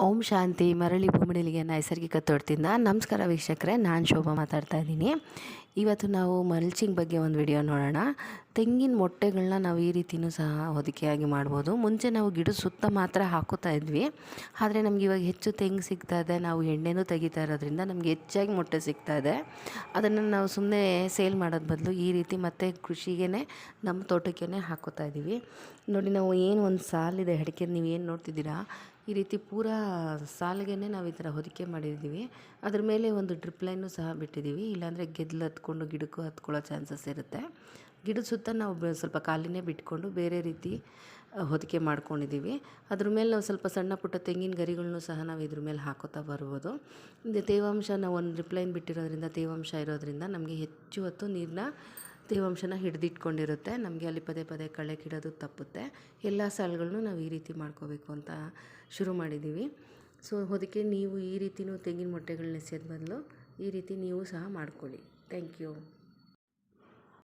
ಓಂ ಶಾಂತಿ ಮರಳಿ ಭೂಮಿಡಿಲಿಗೆ ನೈಸರ್ಗಿಕ ತೋಟದಿಂದ ನಮಸ್ಕಾರ ವೀಕ್ಷಕರೇ, ನಾನು ಶೋಭಾ ಮಾತಾಡ್ತಾ ಇದ್ದೀನಿ. ಇವತ್ತು ನಾವು ಮಲ್ಚಿಂಗ್ ಬಗ್ಗೆ ಒಂದು ವಿಡಿಯೋ ನೋಡೋಣ. ತೆಂಗಿನ ಮೊಟ್ಟೆಗಳನ್ನ ನಾವು ಈ ರೀತಿಯೂ ಸಹ ಹೊದಿಕೆಯಾಗಿ ಮಾಡ್ಬೋದು. ಮುಂಚೆ ನಾವು ಗಿಡದ ಸುತ್ತ ಮಾತ್ರ ಹಾಕೋತಾ ಇದ್ವಿ, ಆದರೆ ನಮ್ಗೆ ಇವಾಗ ಹೆಚ್ಚು ತೆಂಗು ಸಿಗ್ತಾ ಇದೆ, ನಾವು ಎಣ್ಣೆನೂ ತೆಗಿತಾ ಇರೋದ್ರಿಂದ ನಮಗೆ ಹೆಚ್ಚಾಗಿ ಮೊಟ್ಟೆ ಸಿಗ್ತಾ ಇದೆ. ಅದನ್ನು ನಾವು ಸುಮ್ಮನೆ ಸೇಲ್ ಮಾಡೋದು ಬದಲು ಈ ರೀತಿ ಮತ್ತೆ ಕೃಷಿಗೇ ನಮ್ಮ ತೋಟಕ್ಕೇ ಹಾಕೋತಾ ಇದ್ದೀವಿ. ನೋಡಿ, ನಾವು ಏನು ಒಂದು ಸಾಲಿದೆ ಅಡಿಕೆ, ನೀವು ಏನು ನೋಡ್ತಿದ್ದೀರಾ, ಈ ರೀತಿ ಪೂರಾ ಸಾಲಿಗೆ ನಾವು ಈ ಥರ ಹೊದಿಕೆ ಮಾಡಿದ್ದೀವಿ. ಅದ್ರ ಮೇಲೆ ಒಂದು ಡ್ರಿಪ್ ಲೈನು ಸಹ ಬಿಟ್ಟಿದ್ದೀವಿ, ಇಲ್ಲಾಂದರೆ ಗೆದ್ಲು ಹತ್ಕೊಂಡು ಗಿಡಕ್ಕೂ ಹತ್ಕೊಳ್ಳೋ ಚಾನ್ಸಸ್ ಇರುತ್ತೆ. ಗಿಡದ ಸುತ್ತ ನಾವು ಸ್ವಲ್ಪ ಕಾಲಿನೇ ಬಿಟ್ಕೊಂಡು ಬೇರೆ ರೀತಿ ಹೊದಿಕೆ ಮಾಡ್ಕೊಂಡಿದ್ದೀವಿ. ಅದ್ರ ಮೇಲೆ ನಾವು ಸ್ವಲ್ಪ ಸಣ್ಣ ಪುಟ್ಟ ತೆಂಗಿನ ಗರಿಗಳನ್ನೂ ಸಹ ನಾವು ಇದ್ರ ಮೇಲೆ ಹಾಕೋತಾ ಬರ್ಬೋದು. ತೇವಾಂಶ ನಾವು ಒಂದು ಡ್ರಿಪ್ ಲೈನ್ ಬಿಟ್ಟಿರೋದ್ರಿಂದ ತೇವಾಂಶ ಇರೋದ್ರಿಂದ ನಮಗೆ ಹೆಚ್ಚು ಹೊತ್ತು ನೀರನ್ನ ತೇವಾಂಶನ ಹಿಡಿದಿಟ್ಕೊಂಡಿರುತ್ತೆ. ನಮಗೆ ಅಲ್ಲಿ ಪದೇ ಪದೇ ಕಳೆ ಕಿಡೋದು ತಪ್ಪುತ್ತೆ. ಎಲ್ಲ ಸಾಲುಗಳನ್ನು ನಾವು ಈ ರೀತಿ ಮಾಡ್ಕೋಬೇಕು ಅಂತ ಶುರು ಮಾಡಿದ್ದೀವಿ. ಸೊ ಹೊದಿಕೆ ನೀವು ಈ ರೀತಿಯೂ ತೆಂಗಿನ ಮೊಟ್ಟೆಗಳನ್ನ ಎಸೆಯೋದು ಬದಲು ಈ ರೀತಿ ನೀವು ಸಹ ಮಾಡ್ಕೊಳ್ಳಿ. Thank you.